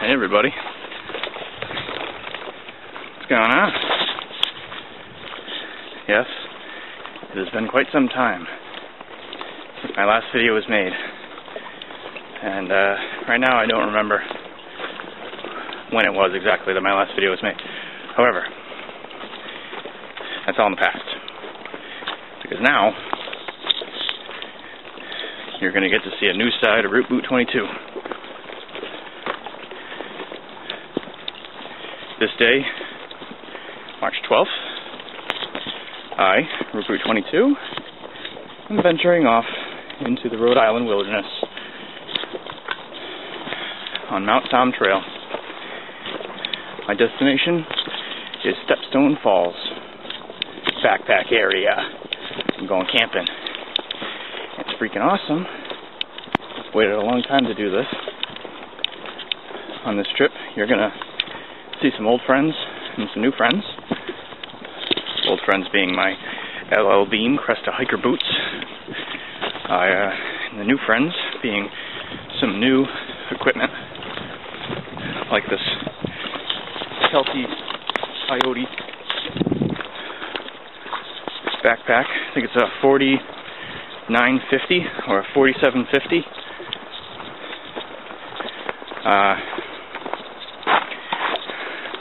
Hey everybody. What's going on? Yes, it has been quite some time since my last video was made. And right now I don't remember when it was exactly that my last video was made. However, that's all in the past. Because now you're going to get to see a new side of Root Boot 22. This day, March 12th, I, Root Boot 22, am venturing off into the Rhode Island wilderness on Mount Tom Trail. My destination is Stepstone Falls, backpack area. I'm going camping. It's freaking awesome. Waited a long time to do this. On this trip, you're gonna see some old friends and some new friends. Old friends being my LL Beam Cresta hiker boots. And the new friends being some new equipment, like this Kelty Coyote backpack. I think it's a 4950 or a 4750.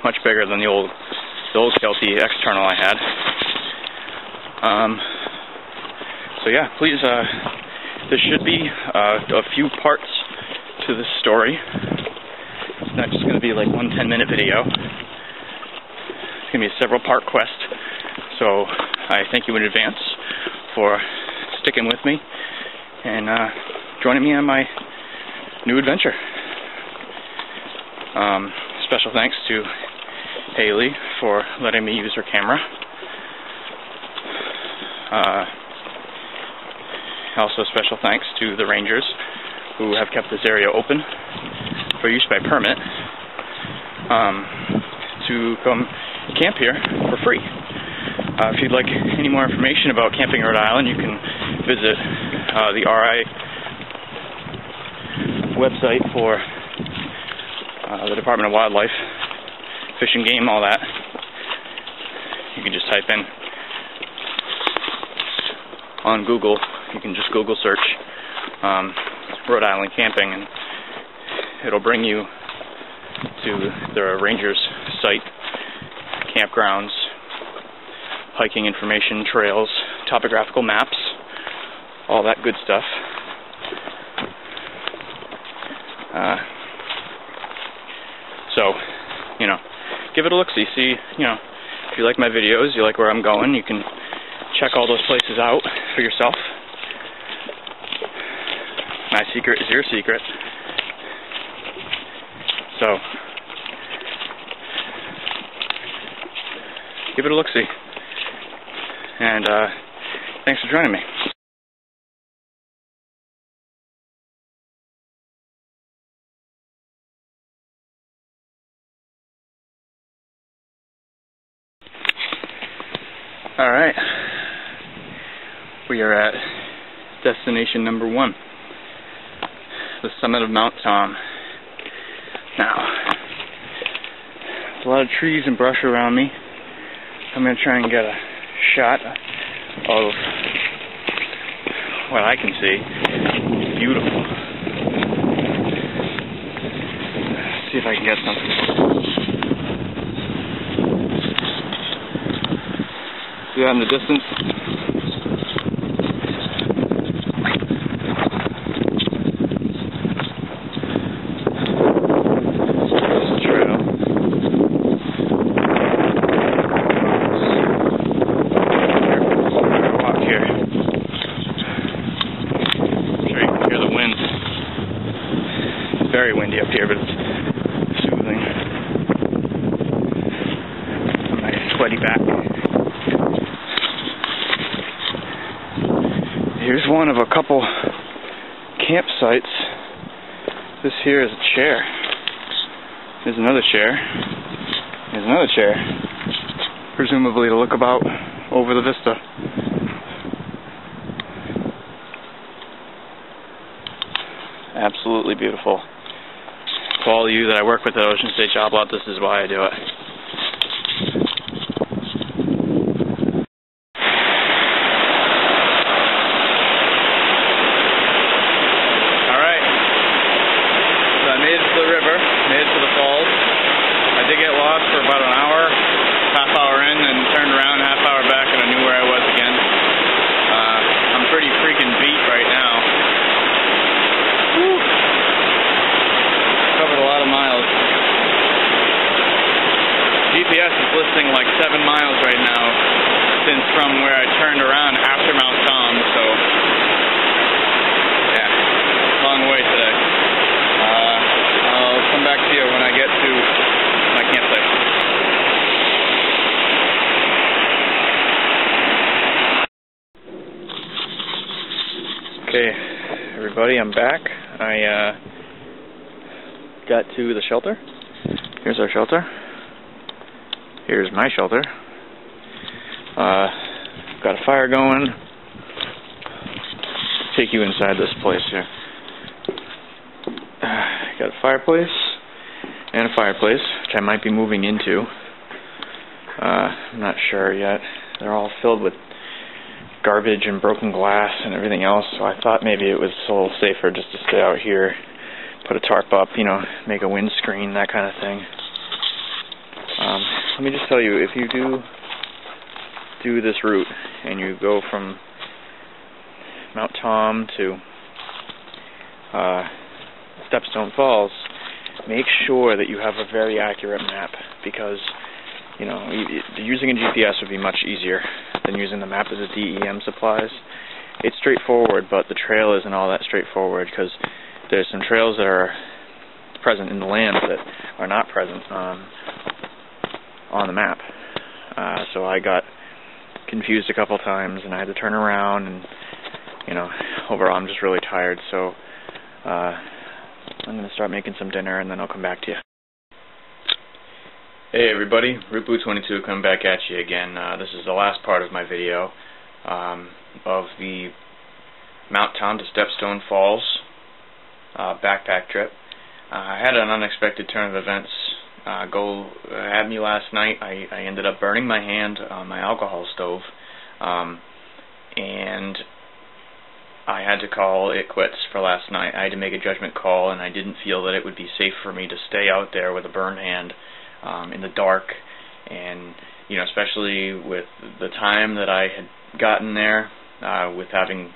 Much bigger than the old Kelty external I had. So yeah, please, there should be a few parts to this story. It's not just going to be like one 10-minute video. It's going to be a several-part quest. So I thank you in advance for sticking with me and joining me on my new adventure. Special thanks to Haley for letting me use her camera. Also special thanks to the rangers who have kept this area open for use by permit to come camp here for free. If you'd like any more information about camping in Rhode Island, you can visit the RI website for the Department of Wildlife, Fish and Game, all that. You can just type in on Google, you can just Google search Rhode Island camping, and it'll bring you to the Rangers site, campgrounds, hiking information, trails, topographical maps, all that good stuff. So, give it a look-see. See, if you like my videos, you like where I'm going, you can check all those places out for yourself. My secret is your secret. So, give it a look-see. And thanks for joining me. Alright, we are at destination number 1, the summit of Mount Tom. Now, there's a lot of trees and brush around me. I'm going to try and get a shot of what I can see. It's beautiful. Let's see if I can get something. See that in the distance? This trail. Walk here. I'm sure you can hear the wind. It's very windy up here, but it's soothing. A nice sweaty back. Here's one of a couple campsites. This here is a chair. There's another chair. There's another chair. Presumably to look about over the vista. Absolutely beautiful. for all of you that I work with at Ocean State Job Lot, this is why I do it. Alright, so I made it to the river, made it to the falls. I did get lost for about an hour, half hour in, and turned around, half hour back, and I knew where I was again. I'm pretty freaking beat right now. Woo. Covered a lot of miles. GPS is listing like 7 miles right now since from where I turned around after Mount Tom, so yeah, long way today. I'll come back to you when I get to my campsite. Okay, everybody, I'm back. I got to the shelter. Here's our shelter. Here's my shelter. Got a fire going. Take you inside this place here. Got a fireplace and a fireplace, which I might be moving into. I'm not sure yet. They're all filled with garbage and broken glass and everything else, so I thought maybe it was a little safer just to stay out here, put a tarp up, you know, make a windscreen, that kind of thing. Let me just tell you, if you do this route and you go from Mount Tom to Stepstone Falls, make sure that you have a very accurate map, because you know, using a GPS would be much easier than using the map that the DEM supplies. It's straightforward, but the trail isn't all that straightforward, because there's some trails that are present in the land that are not present on the map. So I got confused a couple times, and I had to turn around, and you know, overall I'm just really tired, so I'm going to start making some dinner, and then I'll come back to you. Hey everybody, Ripu22 coming back at you again. This is the last part of my video of the Mount Tom to Stepstone Falls backpack trip. I had an unexpected turn of events at me last night. I ended up burning my hand on my alcohol stove, and I had to call it quits for last night. I had to make a judgment call, and I didn't feel that it would be safe for me to stay out there with a burned hand in the dark, and you know, especially with the time that I had gotten there, with having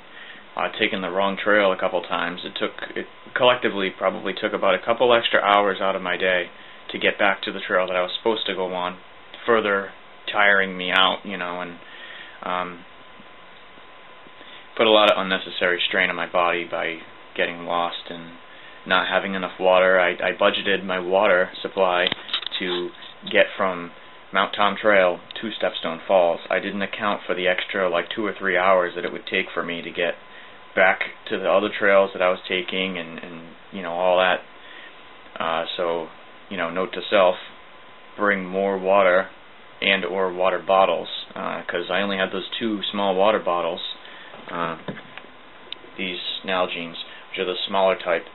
taken the wrong trail a couple times. It collectively probably took about a couple extra hours out of my day to get back to the trail that I was supposed to go on, further tiring me out, you know, and put a lot of unnecessary strain on my body by getting lost and not having enough water. I budgeted my water supply to get from Mount Tom Trail to Stepstone Falls. I didn't account for the extra like 2 or 3 hours that it would take for me to get back to the other trails that I was taking, and you know, all that. So, you know, note to self, bring more water and or water bottles, because I only had those 2 small water bottles, these Nalgene's, which are the smaller type.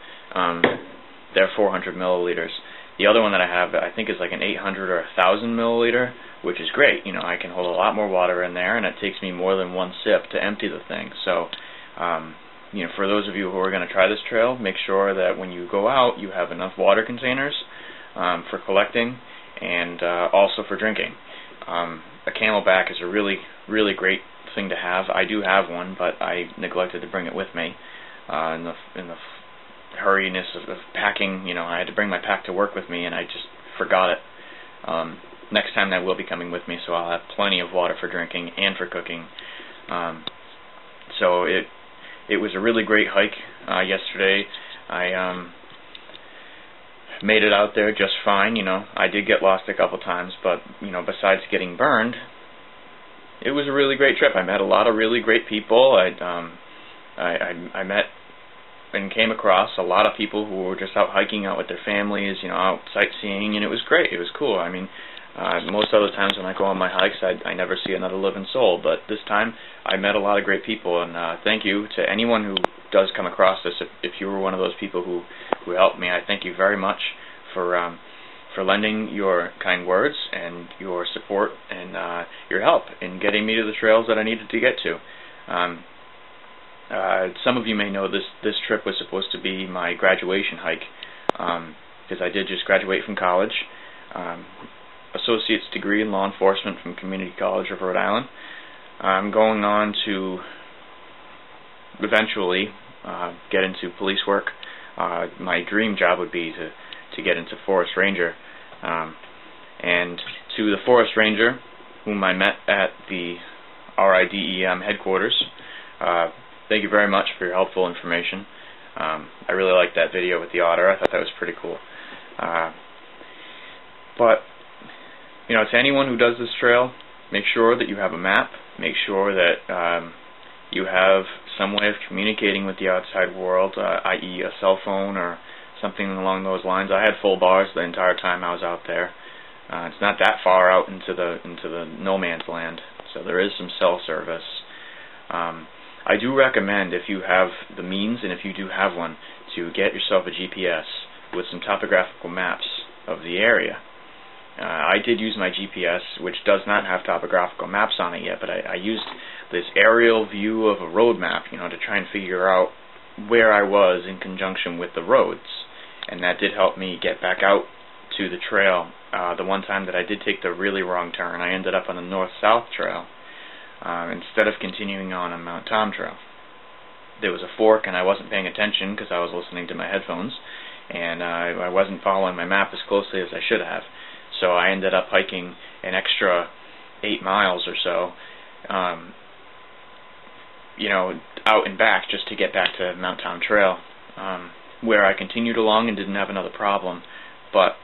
They're 400 milliliters. The other one that I have, I think, is like an 800 or 1,000 milliliter, which is great. You know, I can hold a lot more water in there, and it takes me more than 1 sip to empty the thing. So, you know, for those of you who are going to try this trail, make sure that when you go out, you have enough water containers for collecting and also for drinking. A Camelback is a really, really great thing to have. I do have one, but I neglected to bring it with me in the hurriness of packing. You know, I had to bring my pack to work with me, and I just forgot it. Next time that will be coming with me, so I'll have plenty of water for drinking and for cooking. So it was a really great hike yesterday. I made it out there just fine. You know, I did get lost a couple times, but you know, besides getting burned, it was a really great trip. I met a lot of really great people. I met and came across a lot of people who were just out hiking out with their families, you know, out sightseeing, and it was great. It was cool. I mean, most other times when I go on my hikes, I never see another living soul, but this time I met a lot of great people, and thank you to anyone who does come across this. If you were one of those people who helped me, I thank you very much. for lending your kind words and your support and your help in getting me to the trails that I needed to get to. Some of you may know this trip was supposed to be my graduation hike, because I did just graduate from college, associate's degree in law enforcement from Community College of Rhode Island. I'm going on to eventually get into police work. My dream job would be to get into forest ranger, and to the forest ranger whom I met at the RIDEM headquarters, thank you very much for your helpful information. I really liked that video with the otter. I thought that was pretty cool. But to anyone who does this trail, make sure that you have a map. Make sure that you have some way of communicating with the outside world, i.e. a cell phone or something along those lines. I had full bars the entire time I was out there. It's not that far out into the no man's land, so there is some cell service. I do recommend, if you have the means and if you do have one, to get yourself a GPS with some topographical maps of the area. I did use my GPS, which does not have topographical maps on it yet, but I used this aerial view of a road map, to try and figure out where I was in conjunction with the roads, and that did help me get back out to the trail. The one time that I did take the really wrong turn, I ended up on the north-south trail instead of continuing on a Mount Tom trail. There was a fork, and I wasn't paying attention because I was listening to my headphones, and I wasn't following my map as closely as I should have. So I ended up hiking an extra 8 miles or so, out and back just to get back to Mount Tom Trail, where I continued along and didn't have another problem. But,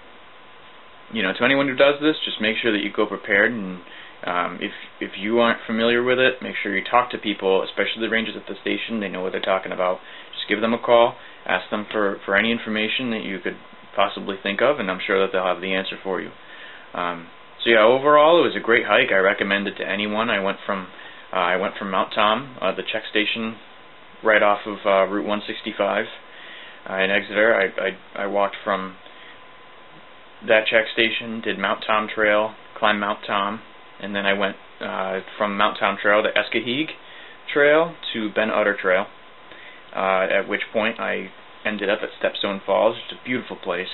to anyone who does this, just make sure that you go prepared, and if you aren't familiar with it, make sure you talk to people, especially the rangers at the station. They know what they're talking about. Just give them a call, ask them for any information that you could possibly think of, and I'm sure that they'll have the answer for you. So yeah, overall it was a great hike. I recommend it to anyone. I went from Mount Tom, the check station right off of Route 165 in Exeter. I walked from that check station, did Mount Tom Trail, climbed Mount Tom, and then I went from Mount Tom Trail to Escaheg Trail to Ben Utter Trail, at which point I ended up at Stepstone Falls. It's a beautiful place.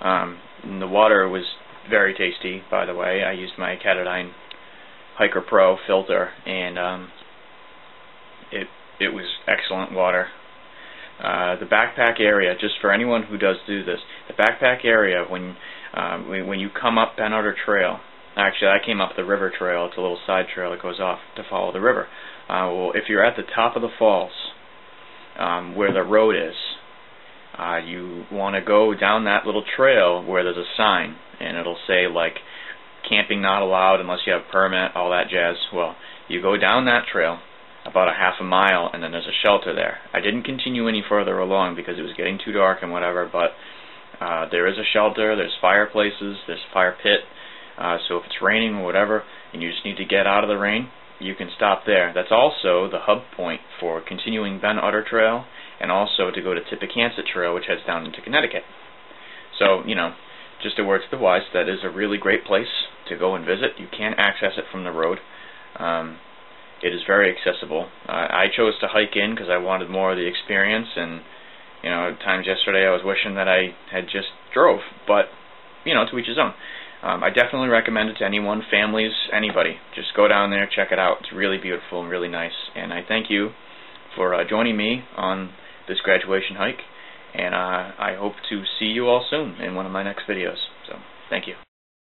And the water was very tasty, by the way. I used my Katadyn Hiker Pro filter, and it was excellent water. The backpack area, just for anyone who does do this, the backpack area, when you come up Ben Utter Trail, actually I came up the river trail. It's a little side trail that goes off to follow the river. Well, if you're at the top of the falls, where the road is, you want to go down that little trail where there's a sign, and it'll say like camping not allowed unless you have a permit, all that jazz. Well, you go down that trail about a half a mile, and then there's a shelter there. I didn't continue any further along because it was getting too dark and whatever, but there is a shelter, there's fireplaces, there's a fire pit, so if it's raining or whatever and you just need to get out of the rain, you can stop there. That's also the hub point for continuing Ben Utter Trail, and also to go to Tippecanoe Trail, which heads down into Connecticut. So, just a word to the wise, that is a really great place to go and visit. You can access it from the road. It is very accessible. I chose to hike in because I wanted more of the experience, and at times yesterday I was wishing that I had just drove, but to each his own. I definitely recommend it to anyone, families, anybody. Just go down there, check it out. It's really beautiful and really nice, and I thank you for joining me on this graduation hike, and I hope to see you all soon in one of my next videos. So, thank you.